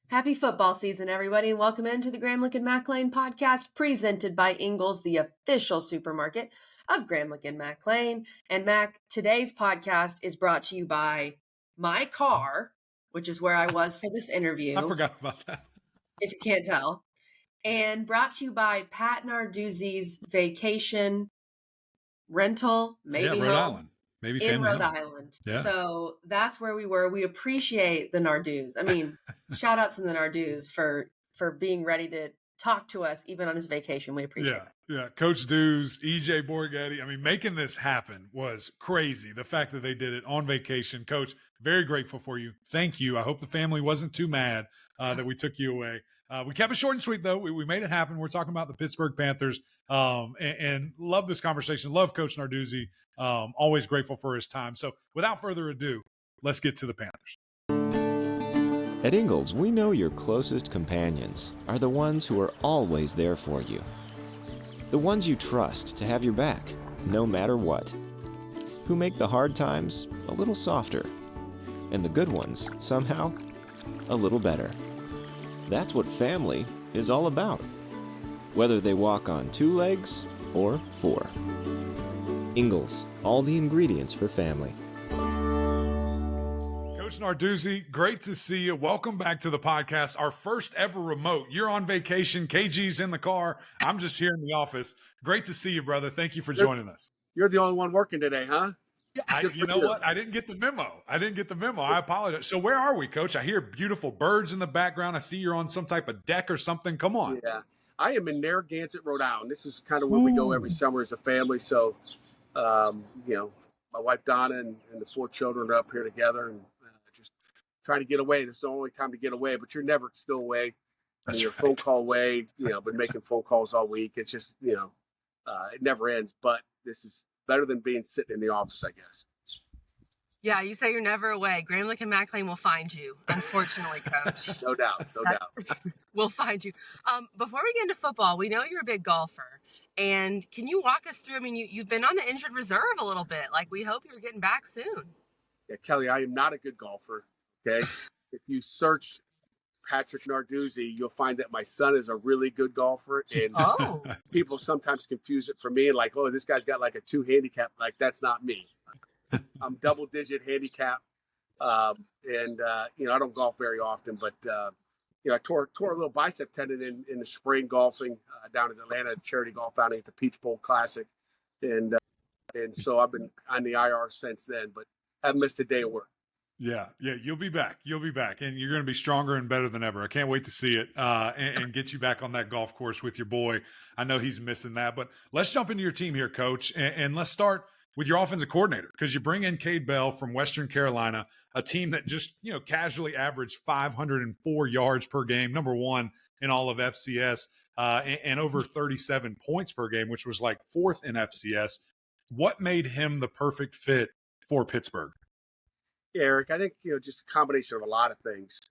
Happy football season, everybody, and welcome into the Graham Lincoln Mac Lane podcast presented by Ingles, the official supermarket of Graham Lincoln Mac Lane. And Mac, today's podcast is brought to you by my car, which is where I was for this interview. I forgot about that. If you can't tell. And brought to you by Pat Narduzzi's vacation rental, maybe Rhode home. Island. Maybe in family Rhode home. Island. Yeah. So that's where we were. We appreciate the Narduz. I mean, shout out to the Narduz for being ready to talk to us even on his vacation. We appreciate it. Yeah. Coach Dews, EJ Borghetti. I mean, making this happen was crazy. The fact that they did it on vacation. Coach, very grateful for you. Thank you. I hope the family wasn't too mad that we took you away. We kept it short and sweet, though. We made it happen. We're talking about the Pittsburgh Panthers and love this conversation. Love Coach Narduzzi. Always grateful for his time. So without further ado, let's get to the Panthers. At Ingles, we know your closest companions are the ones who are always there for you. The ones you trust to have your back, no matter what. Who make the hard times a little softer. And the good ones, somehow, a little better. That's what family is all about. Whether they walk on 2 legs or 4. Ingles, all the ingredients for family. Coach Narduzzi, great to see you. Welcome back to the podcast. Our first ever remote. You're on vacation. KG's in the car. I'm just here in the office. Great to see you, brother. Thank you for joining us. You're the only one working today, huh? You know what? I didn't get the memo. I apologize. So where are we, Coach? I hear beautiful birds in the background. I see you're on some type of deck or something. Come on. Yeah. I am in Narragansett, Rhode Island. This is kind of where we go every summer as a family. So, my wife Donna and the 4 children are up here together and just trying to get away. This is the only time to get away, but you're never still away. That's you're right. phone call away. Been making phone calls all week. It's just, it never ends. But this is better than being sitting in the office, I guess. Yeah, you say you're never away. Graham Lincoln Mac Lane will find you, unfortunately, Coach. No doubt. We'll find you. Before we get into football, we know you're a big golfer. And can you walk us through, I mean, you've been on the injured reserve a little bit. Like, we hope you're getting back soon. Yeah, Kelly, I am not a good golfer, okay? If you search Patrick Narduzzi, you'll find that my son is a really good golfer. And people sometimes confuse it for me and like, oh, this guy's got like a 2 handicap. Like, that's not me. I'm double-digit handicap. I don't golf very often, but I tore a little bicep tendon in the spring golfing down in Atlanta charity golf outing at the Peach Bowl Classic, and so I've been on the IR since then, but haven't missed a day of work. Yeah, you'll be back, and you're going to be stronger and better than ever. I can't wait to see it and get you back on that golf course with your boy. I know he's missing that, but let's jump into your team here, Coach, and let's start with your offensive coordinator, because you bring in Cade Bell from Western Carolina, a team that just, casually averaged 504 yards per game, number 1 in all of FCS, and over 37 points per game, which was like 4th in FCS. What made him the perfect fit for Pittsburgh? Yeah, Eric, I think, just a combination of a lot of things,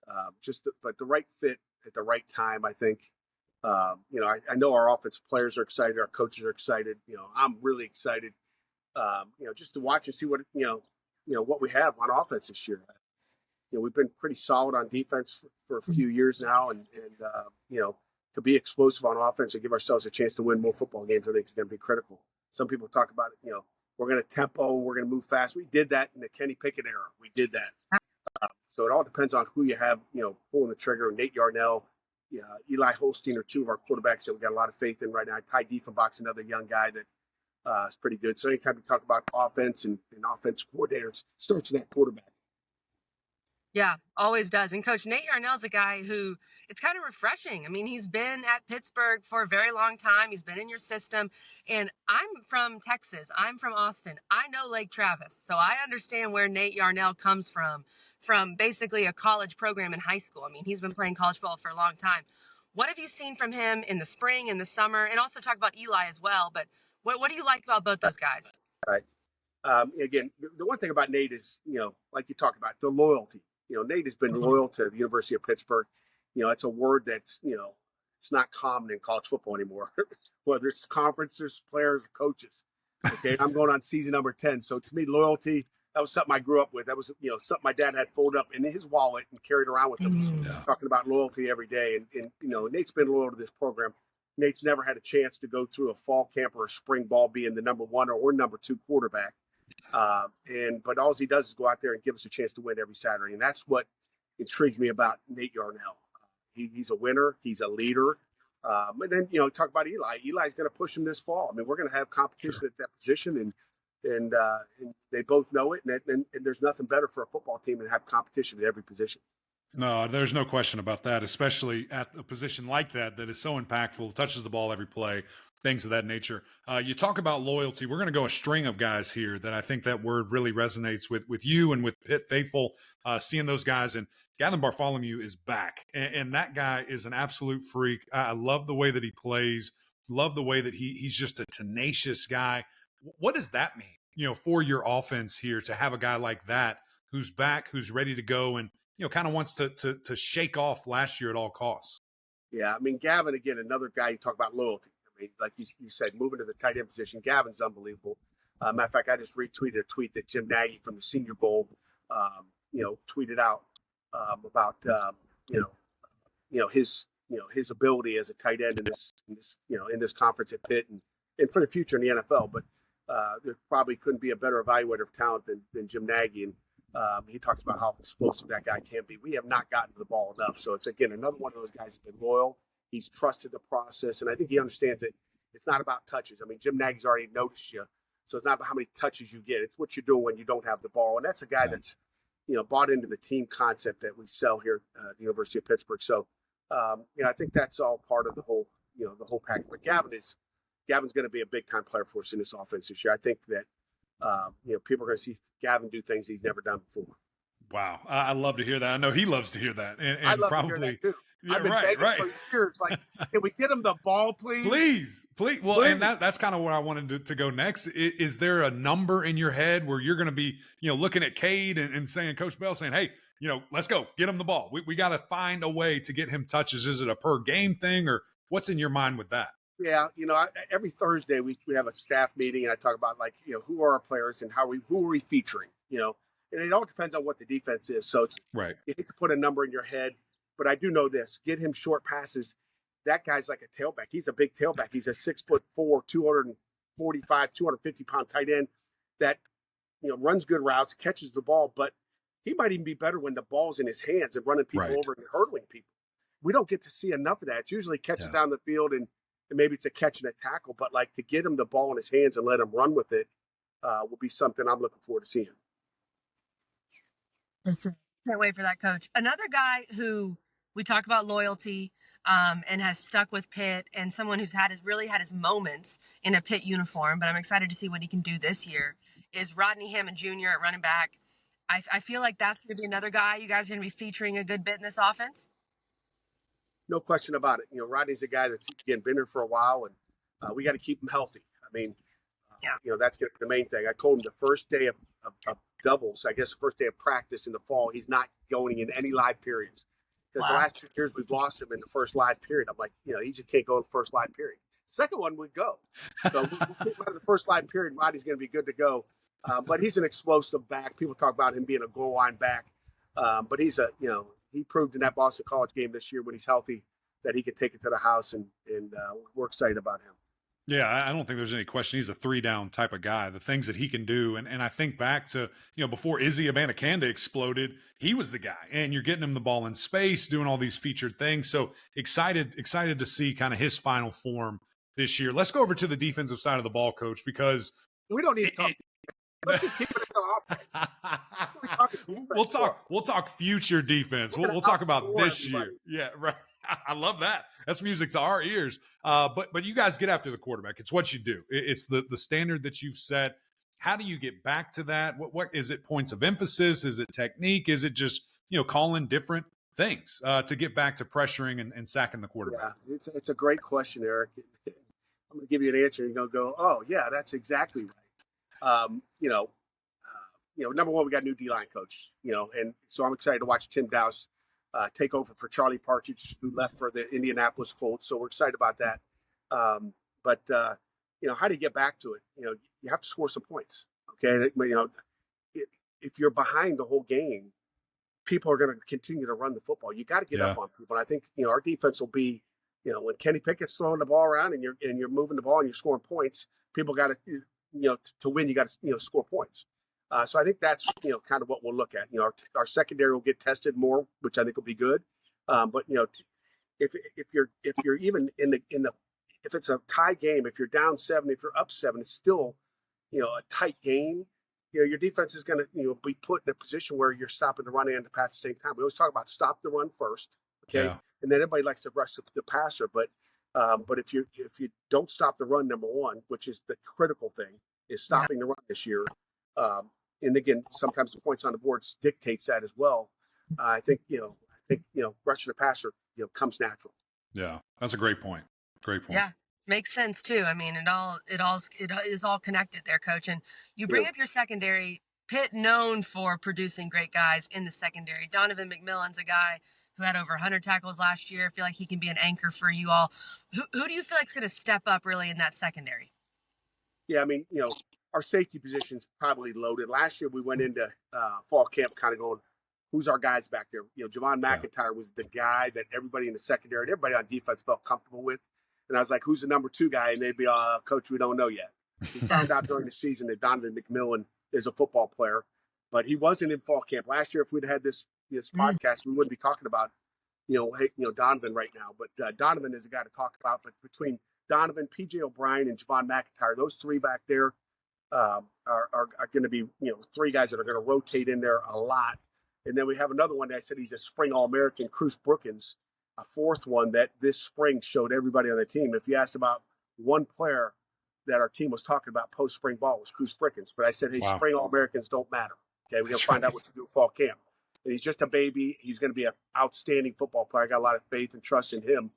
but the right fit at the right time, I think. I know our offensive players are excited. Our coaches are excited. I'm really excited. Just to watch and see what what we have on offense this year. We've been pretty solid on defense for a few years now, and to be explosive on offense and give ourselves a chance to win more football games, I think is going to be critical. Some people talk about it. We're going to tempo, we're going to move fast. We did that in the Kenny Pickett era. We did that. So it all depends on who you have, pulling the trigger. Nate Yarnell, Eli Holstein are 2 of our quarterbacks that we got a lot of faith in right now. Ty Diefenbach's another young guy that. It's pretty good. So anytime we talk about offense and offense coordinators, starts with that quarterback. Yeah, always does. And Coach Nate Yarnell's a guy who, it's kind of refreshing. I mean, he's been at Pittsburgh for a very long time. He's been in your system. And I'm from Texas. I'm from Austin. I know Lake Travis. So I understand where Nate Yarnell comes from basically a college program in high school. I mean, he's been playing college ball for a long time. What have you seen from him in the spring, in the summer, and also talk about Eli as well? But what do you like about both those guys? Right. Again, the one thing about Nate is, like you talked about, the loyalty. Nate has been loyal to the University of Pittsburgh. It's a word that's, it's not common in college football anymore, whether it's conferences, players, or coaches. Okay, I'm going on season number 10. So to me, loyalty, that was something I grew up with. That was, something my dad had folded up in his wallet and carried around with him, Yeah. talking about loyalty every day. And Nate's been loyal to this program. Nate's never had a chance to go through a fall camp or a spring ball being the number 1 or number 2 quarterback. But all he does is go out there and give us a chance to win every Saturday. And that's what intrigues me about Nate Yarnell. He's a winner. He's a leader. And then, talk about Eli. Eli's going to push him this fall. I mean, we're going to have competition at that position, and they both know it. And there's nothing better for a football team than have competition at every position. No, there's no question about that, especially at a position like that is so impactful, touches the ball every play, things of that nature. You talk about loyalty. We're going to go a string of guys here that I think that word really resonates with you and with Pitt faithful, seeing those guys. And Gavin Bartholomew is back, and that guy is an absolute freak. I love the way that he plays, love the way that he's just a tenacious guy. What does that mean, for your offense here to have a guy like that who's back, who's ready to go, and kind of wants to shake off last year at all costs? Yeah, I mean, Gavin, again, another guy you talk about loyalty. I mean, like you said, moving to the tight end position, Gavin's unbelievable. Matter of fact, I just retweeted a tweet that Jim Nagy from the Senior Bowl, tweeted out about his ability as a tight end in this conference at Pitt and for the future in the NFL. But there probably couldn't be a better evaluator of talent than Jim Nagy. And he talks about how explosive that guy can be. We have not gotten to the ball enough. So it's, again, another one of those guys that's been loyal. He's trusted the process. And I think he understands that it's not about touches. I mean, Jim Nagy's already noticed you. So it's not about how many touches you get. It's what you're doing when you don't have the ball. And that's a guy that's, bought into the team concept that we sell here at the University of Pittsburgh. So, I think that's all part of the whole package. But Gavin's going to be a big-time player for us in this offense this year. I think that, people are going to see Gavin do things he's never done before. Wow. I love to hear that. I know he loves to hear that. And I love probably, to hear that too. Yeah, I've been begging for years. Like, can we get him the ball, please? Please. Well, please. And that's kind of where I wanted to go next. Is there a number in your head where you're going to be, looking at Cade and saying, Coach Bell saying, hey, let's go, get him the ball. We got to find a way to get him touches. Is it a per game thing, or what's in your mind with that? Yeah, every Thursday we have a staff meeting, and I talk about, like, who are our players and who are we featuring, and it all depends on what the defense is. So it's right. You hate to put a number in your head, but I do know this: get him short passes. That guy's like a tailback. He's a big tailback. He's a 6'4", 245, 250-pound tight end that runs good routes, catches the ball, but he might even be better when the ball's in his hands and running people over and hurdling people. We don't get to see enough of that. It's usually catches down the field and maybe it's a catch and a tackle, but like to get him the ball in his hands and let him run with it will be something I'm looking forward to seeing. Can't wait for that, Coach. Another guy who we talk about loyalty and has stuck with Pitt, and someone who's really had his moments in a Pitt uniform, but I'm excited to see what he can do this year, is Rodney Hammond Jr. at running back. I feel like that's going to be another guy you guys are going to be featuring a good bit in this offense. No question about it. Rodney's a guy that's, again, been here for a while, and we got to keep him healthy. I mean, that's the main thing. I told him the first day of doubles, I guess the first day of practice in the fall, he's not going in any live periods. Because the last 2 years we've lost him in the first live period. I'm like, he just can't go in the first live period. Second one would go. So we'll keep him out of the first live period. Rodney's going to be good to go. But he's an explosive back. People talk about him being a goal line back. But he's he proved in that Boston College game this year when he's healthy that he could take it to the house, and we're excited about him. Yeah, I don't think there's any question. He's a 3-down type of guy. The things that he can do, and I think back to, before Izzy Abanikanda exploded, he was the guy. And you're getting him the ball in space, doing all these featured things. So excited to see kind of his final form this year. Let's go over to the defensive side of the ball, Coach, because we don't need to talk. Let's just keep it We'll talk future defense. We'll talk about this year. Yeah, right. I love that. That's music to our ears. But you guys get after the quarterback. It's what you do. It's the standard that you've set. How do you get back to that? What is it? Points of emphasis? Is it technique? Is it just calling different things to get back to pressuring and sacking the quarterback? Yeah, it's a great question, Eric. I'm going to give you an answer. You're going to go, oh yeah, that's exactly right. Number one, we got a new D-line coach. And so I'm excited to watch Tim Dowse take over for Charlie Partridge, who left for the Indianapolis Colts. So we're excited about that. But how do you get back to it? You have to score some points. Okay. if you're behind the whole game, people are going to continue to run the football. You got to get Yeah. up on people. And I think, our defense will be, when Kenny Pickett's throwing the ball around and you're moving the ball and you're scoring points, people got to, to win, you got to, score points. So I think that's, kind of what we'll look at. Our secondary will get tested more, which I think will be good. But if you're even in the if it's a tie game, if you're down 7, if you're up 7, it's still, a tight game. Your defense is going to, be put in a position where you're stopping the run and the pass at the same time. We always talk about stop the run first, okay, Yeah. and then everybody likes to rush the passer. But if you don't stop the run, number one, which is the critical thing, is stopping the run this year. And again, sometimes the points on the boards dictates that as well. I think rushing the passer, comes natural. Yeah, that's a great point. Great point. Yeah, makes sense too. I mean, it is all connected there, Coach. And you bring up your secondary. Pitt known for producing great guys in the secondary. Donovan McMillan's a guy who had over 100 tackles last year. I feel like he can be an anchor for you all. Who do you feel like is going to step up really in that secondary? Yeah, I mean, our safety position's probably loaded. Last year we went into fall camp kind of going, who's our guys back there? Javon McIntyre was the guy that everybody in the secondary and everybody on defense felt comfortable with. And I was like, who's the number 2 guy? And they'd be, Coach, we don't know yet. We found out during the season that Donovan McMillan is a football player, but he wasn't in fall camp. Last year, if we'd had this podcast, we wouldn't be talking about, Donovan right now. But Donovan is a guy to talk about. But between Donovan, P.J. O'Brien, and Javon McIntyre, those 3 back there are going to be, 3 guys that are going to rotate in there a lot. And then we have another one that I said he's a spring All-American, Cruz Brookins, a 4th one that this spring showed everybody on the team. If you asked about one player that our team was talking about post-spring ball, was Cruz Brookins. But I said, hey, spring All-Americans don't matter. Okay, we're going to find out what to do at fall camp. And he's just a baby. He's going to be an outstanding football player. I got a lot of faith and trust in him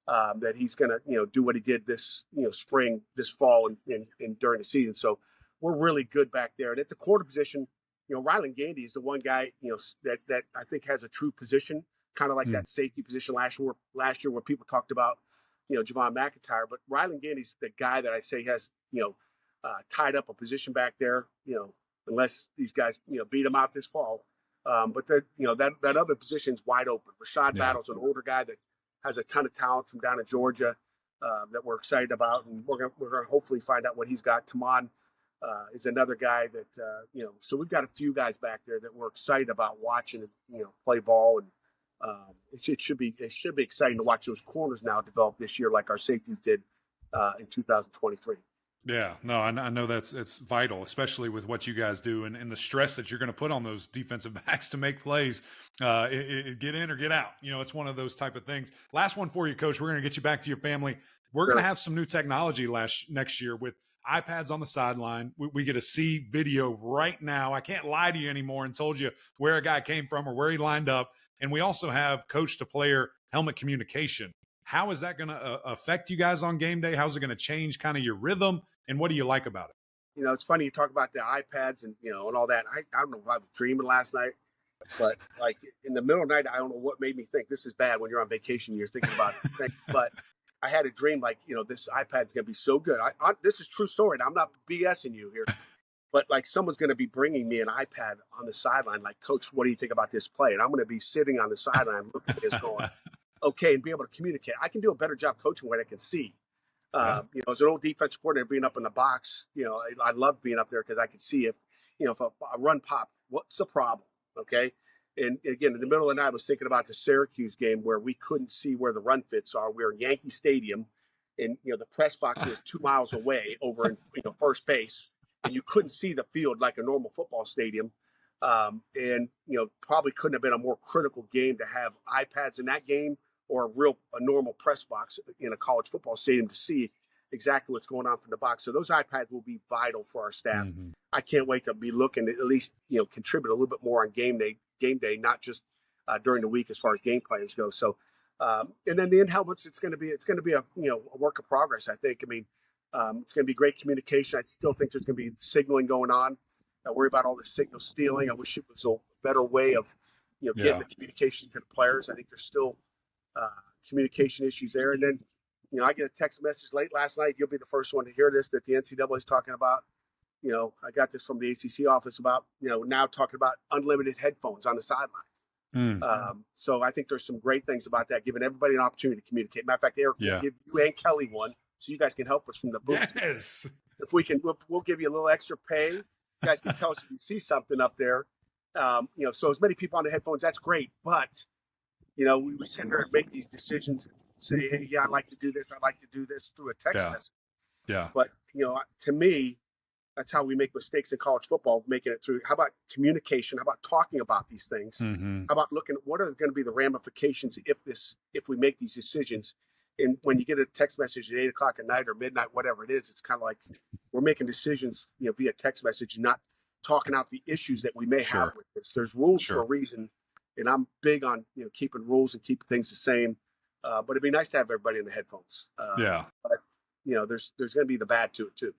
that he's going to, do what he did this, spring, this fall, and during the season. So we're really good back there. And at the quarter position, Rylan Gandy is the one guy, that I think has a true position, kind of like that safety position last year where people talked about, Javon McIntyre. But Rylan Gandy's the guy that I say has, tied up a position back there, unless these guys, beat him out this fall. But that other position's wide open. Rashad Battle's an older guy that has a ton of talent from down in Georgia that we're excited about, and we're gonna hopefully find out what he's got. Tamon is another guy that so we've got a few guys back there that we're excited about watching, play ball, and it should be exciting to watch those corners now develop this year, like our safeties did in 2023. Yeah, no, I know it's vital, especially with what you guys do and the stress that you're going to put on those defensive backs to make plays, get in or get out. It's one of those type of things. Last one for you, Coach. We're going to get you back to your family. We're going to have some new technology next year with iPads on the sideline. We get to see video right now. I can't lie to you anymore and told you where a guy came from or where he lined up. And we also have coach-to-player helmet communication. How is that going to affect you guys on game day? How's it going to change kind of your rhythm? And what do you like about it? It's funny you talk about the iPads and, and all that. I don't know if I was dreaming last night, but like in the middle of the night, I don't know what made me think this is bad when you're on vacation. You're thinking about it. But I had a dream like, this iPad's going to be so good. This is true story. And I'm not BSing you here, but like someone's going to be bringing me an iPad on the sideline. Like, Coach, what do you think about this play? And I'm going to be sitting on the sideline looking at this going, okay, and be able to communicate. I can do a better job coaching when I can see. As an old defensive coordinator being up in the box, I love being up there because I could see if a run pop, what's the problem? Okay. And again, in the middle of the night, I was thinking about the Syracuse game where we couldn't see where the run fits are. We're in Yankee Stadium and, the press box is 2 miles away over in, first base, and you couldn't see the field like a normal football stadium. And probably couldn't have been a more critical game to have iPads in that game or a normal press box in a college football stadium to see exactly what's going on from the box. So those iPads will be vital for our staff. Mm-hmm. I can't wait to be looking to at least, contribute a little bit more on game day, not just during the week as far as game plans go. So, and then the in helmets, it's going to be a work of progress. I think. I mean, it's going to be great communication. I still think there's going to be signaling going on. I worry about all the signal stealing. I wish it was a better way of, getting the communication to the players. I think there's still communication issues there. And then, I get a text message late last night. You'll be the first one to hear this, that the NCAA is talking about, I got this from the ACC office about, now talking about unlimited headphones on the sideline. So I think there's some great things about that, giving everybody an opportunity to communicate. Matter of fact, Eric, we'll give you and Kelly one, so you guys can help us from the booth. Yes. If we can, we'll give you a little extra pay. You guys can tell us if you see something up there. So as many people on the headphones, that's great. But, we sit there and make these decisions and say, hey, yeah, I'd like to do this. I'd like to do this through a text message. Yeah. But, to me, that's how we make mistakes in college football, making it through. How about communication? How about talking about these things? Mm-hmm. How about looking at what are going to be the ramifications if we make these decisions? And when you get a text message at 8:00 at night or midnight, whatever it is, it's kind of like we're making decisions, via text message, not talking out the issues that we may have with this. There's rules for a reason, and I'm big on keeping rules and keeping things the same. But it'd be nice to have everybody in the headphones. But there's going to be the bad to it too.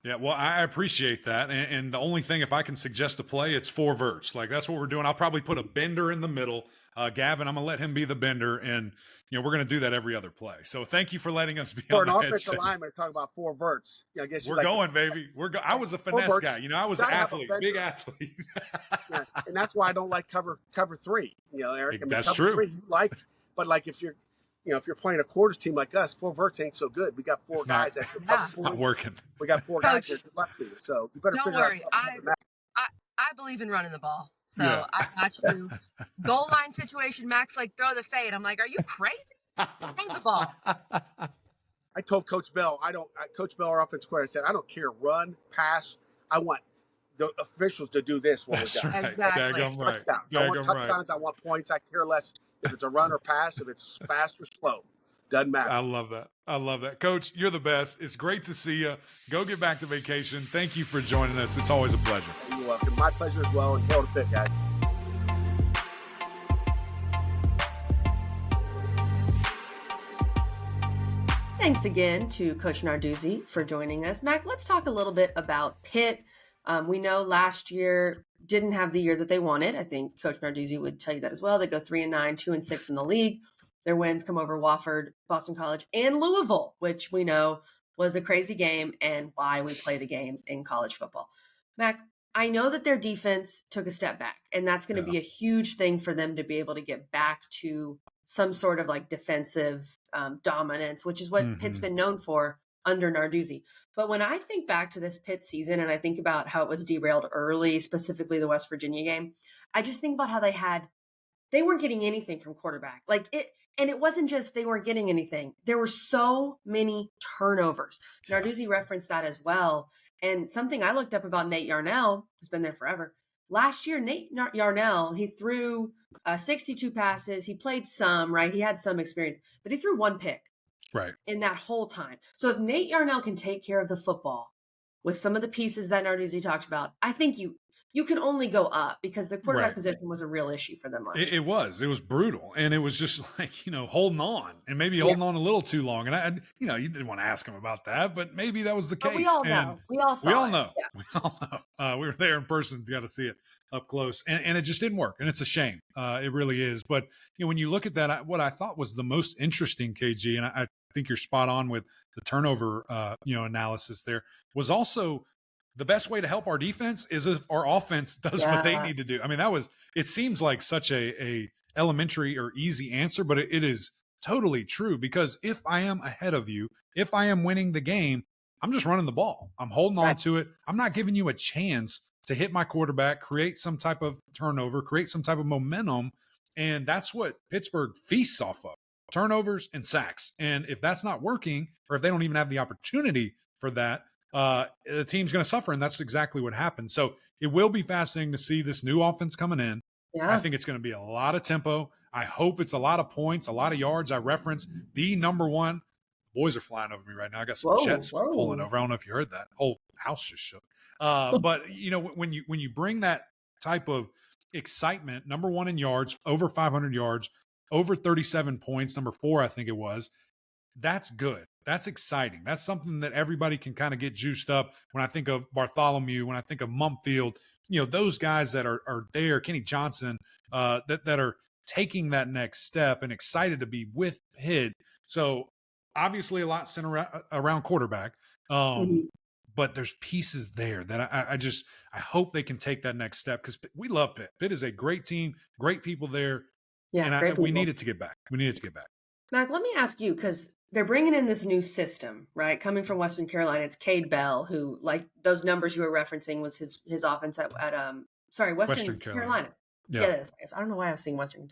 Yeah, well, I appreciate that. And the only thing, if I can suggest a play, it's 4 verts. Like, that's what we're doing. I'll probably put a bender in the middle. Gavin, I'm going to let him be the bender. And, we're going to do that every other play. So thank you for letting us be for on an the offensive headset. lineman, talk about 4 verts. I guess we're going, baby. I was a finesse guy. I was an athlete, big athlete. And that's why I don't like cover 3. Eric. That's cover true. 3 you like, but like if you're if you're playing a quarters team like us, 4 verts ain't so good. We got 4 guys that can it's not working. We got 4 guys that can left to you. So you better Don't figure worry. out something. I believe in running the ball. So I got you. Goal line situation, Max, throw the fade. I'm like, are you crazy? Run the ball. I told Coach Bell, Coach Bell, our offensive coordinator, I said, I don't care, run, pass. I want the officials to do this when That's we're done. right. Exactly. Daggum right. I want touchdowns. I want points. I care less if it's a run or pass, if it's fast or slow. Doesn't matter. I love that. Coach, you're the best. It's great to see you. Go get back to vacation. Thank you for joining us. It's always a pleasure. You're welcome. My pleasure as well. And go to Pitt, guys. Thanks again to Coach Narduzzi for joining us. Mac, let's talk a little bit about Pitt. We know last year didn't have the year that they wanted. I think Coach Narduzzi would tell you that as well. They go 3-9, 2-6 in the league. Their wins come over Wofford, Boston College, and Louisville, which we know was a crazy game and why we play the games in college football. Mac, I know that their defense took a step back, and that's going to be a huge thing for them to be able to get back to some sort of defensive dominance, which is what Pitt's been known for under Narduzzi. But when I think back to this Pitt season and I think about how it was derailed early, specifically the West Virginia game, I just think about how they weren't getting anything from quarterback. And it wasn't just they weren't getting anything. There were so many turnovers. Narduzzi referenced that as well. And something I looked up about Nate Yarnell, who's been there forever. Last year, Nate Yarnell, he threw 62 passes. He played some, right? He had some experience, but he threw 1 pick. Right. In that whole time. So if Nate Yarnell can take care of the football with some of the pieces that Narduzzi talked about, I think you can only go up because the quarterback position was a real issue for them last year. It was brutal. And it was just holding on and maybe holding on a little too long. And you didn't want to ask him about that, but maybe that was the case. We all know. We all saw We all it. know. Yeah. We all know. We were there in person, got to see it up close. And it just didn't work. And it's a shame. It really is. But when you look at that, what I thought was the most interesting, KG, and I think you're spot on with the turnover, analysis there, was also the best way to help our defense is if our offense does what they need to do. I mean, it seems like such a elementary or easy answer, but it is totally true, because if I am ahead of you, if I am winning the game, I'm just running the ball. I'm holding on to it. I'm not giving you a chance to hit my quarterback, create some type of turnover, create some type of momentum. And that's what Pittsburgh feasts off of. Turnovers and sacks. And if that's not working, or if they don't even have the opportunity for that, the team's going to suffer. And that's exactly what happened. So it will be fascinating to see this new offense coming in. I think it's going to be a lot of tempo. I hope it's a lot of points, a lot of yards. I reference the number one. Boys are flying over me right now. I got some jets pulling over. I don't know if you heard that. Whole house just shook. But when you bring that type of excitement, number one in yards, over 500 yards, over 37 points, number 4, I think it was. That's good. That's exciting. That's something that everybody can kind of get juiced up. When I think of Bartholomew, when I think of Mumfield, those guys that are there, Kenny Johnson, that are taking that next step and excited to be with Pitt. So obviously a lot centered around quarterback. but there's pieces there that I hope they can take that next step, because we love Pitt. Pitt is a great team, great people there, Yeah, and great people. we need it to get back. We need it to get back. Mac, let me ask you, because they're bringing in this new system, right? Coming from Western Carolina, it's Cade Bell, who, like those numbers you were referencing, was his offense at Western Carolina. Yeah, that's right. I don't know why I was thinking Western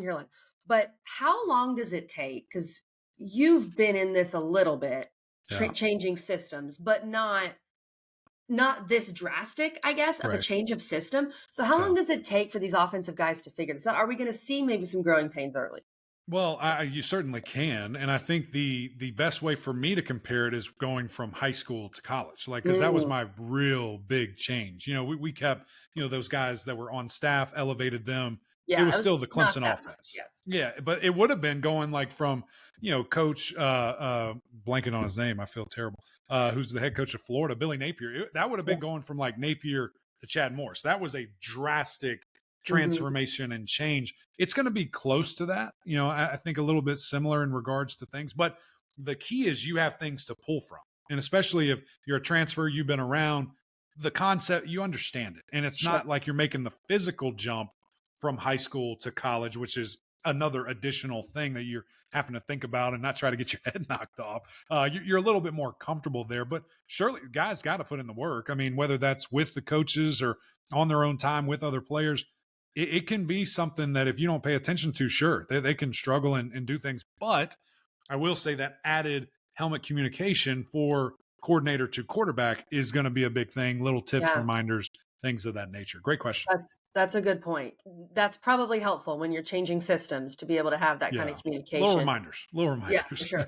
Carolina. But how long does it take? Because you've been in this a little bit, changing systems, but not this drastic, I guess, of a change of system. So how long does it take for these offensive guys to figure this out? Are we going to see maybe some growing pains early? Well, you certainly can. And I think the best way for me to compare it is going from high school to college, because that was my real big change. We kept, those guys that were on staff, elevated them. Yeah, it was still the Clemson offense. Yeah, but it would have been going from, Coach, blanking on his name, I feel terrible, who's the head coach of Florida, Billy Napier. That would have been going from Napier to Chad Morris. That was a drastic transformation and change. It's going to be close to that. I think a little bit similar in regards to things, but the key is you have things to pull from. And especially if you're a transfer, you've been around the concept, you understand it. And it's not like you're making the physical jump from high school to college, which is another additional thing that you're having to think about and not try to get your head knocked off. You're a little bit more comfortable there, but surely guys got to put in the work. I mean, whether that's with the coaches or on their own time with other players, it can be something that if you don't pay attention to, sure, they can struggle and do things. But I will say that added helmet communication for coordinator to quarterback is going to be a big thing. Little tips, reminders, things of that nature. Great question. That's a good point. That's probably helpful when you're changing systems to be able to have that kind of communication. Little reminders. Yeah, for sure.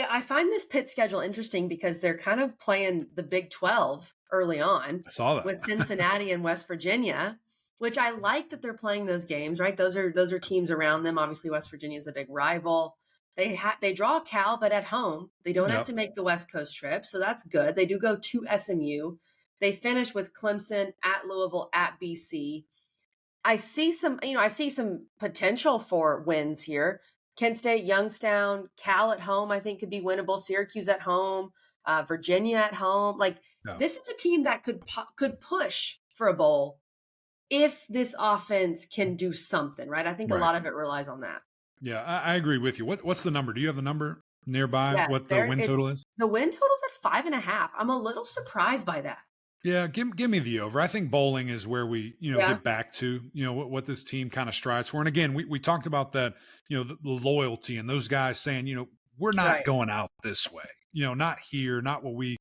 I find this Pitt schedule interesting because they're kind of playing the Big 12 early on. I saw that. With Cincinnati and West Virginia, which I like that they're playing those games, right? Those are teams around them. Obviously, West Virginia is a big rival. They draw Cal, but at home. They don't have to make the West Coast trip, so that's good. They do go to SMU. They finish with Clemson, at Louisville, at BC. I see some potential for wins here. Kent State, Youngstown, Cal at home, I think could be winnable. Syracuse at home, Virginia at home. This is a team that could push for a bowl if this offense can do something, right? I think a lot of it relies on that. Yeah, I agree with you. What's the number? Do you have the number nearby? What the win total is? The win total is at 5.5. I'm a little surprised by that. Yeah, give me the over. I think bowling is where we, get back to, what this team kind of strives for. And again, we talked about that, the loyalty and those guys saying, we're not going out this way, not here, not what we,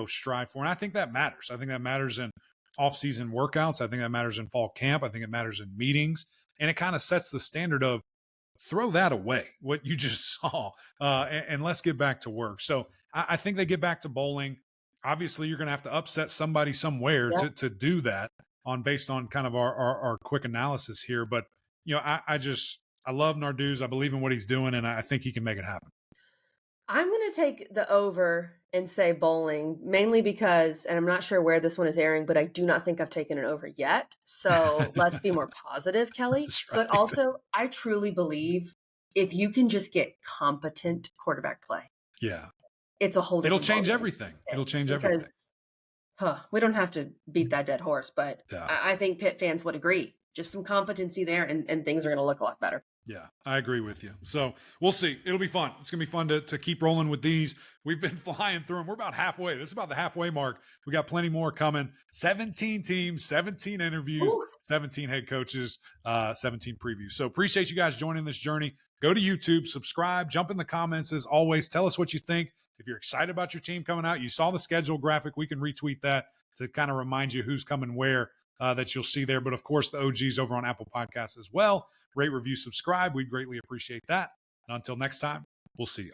strive for. And I think that matters. I think that matters in off-season workouts. I think that matters in fall camp. I think it matters in meetings. And it kind of sets the standard of throw that away, what you just saw, and let's get back to work. So I think they get back to bowling. Obviously, you're going to have to upset somebody somewhere to do that based on kind of our quick analysis here. But, I love Narduzzi. I believe in what he's doing, and I think he can make it happen. I'm going to take the over and say bowling, mainly because, and I'm not sure where this one is airing, but I do not think I've taken it over yet. So let's be more positive, Kelly. Right. But also, I truly believe if you can just get competent quarterback play. Yeah. It's a whole different It'll change everything. It'll change everything. We don't have to beat that dead horse, but I think Pitt fans would agree. Just some competency there, and things are going to look a lot better. Yeah, I agree with you. So we'll see. It'll be fun. It's going to be fun to keep rolling with these. We've been flying through them. We're about halfway. This is about the halfway mark. We got plenty more coming. 17 teams, 17 interviews, 17 head coaches, 17 previews. So appreciate you guys joining this journey. Go to YouTube, subscribe, jump in the comments as always. Tell us what you think. If you're excited about your team coming out, you saw the schedule graphic. We can retweet that to kind of remind you who's coming where. That you'll see there. But of course, the OGs over on Apple Podcasts as well. Rate, review, subscribe. We'd greatly appreciate that. And until next time, we'll see you.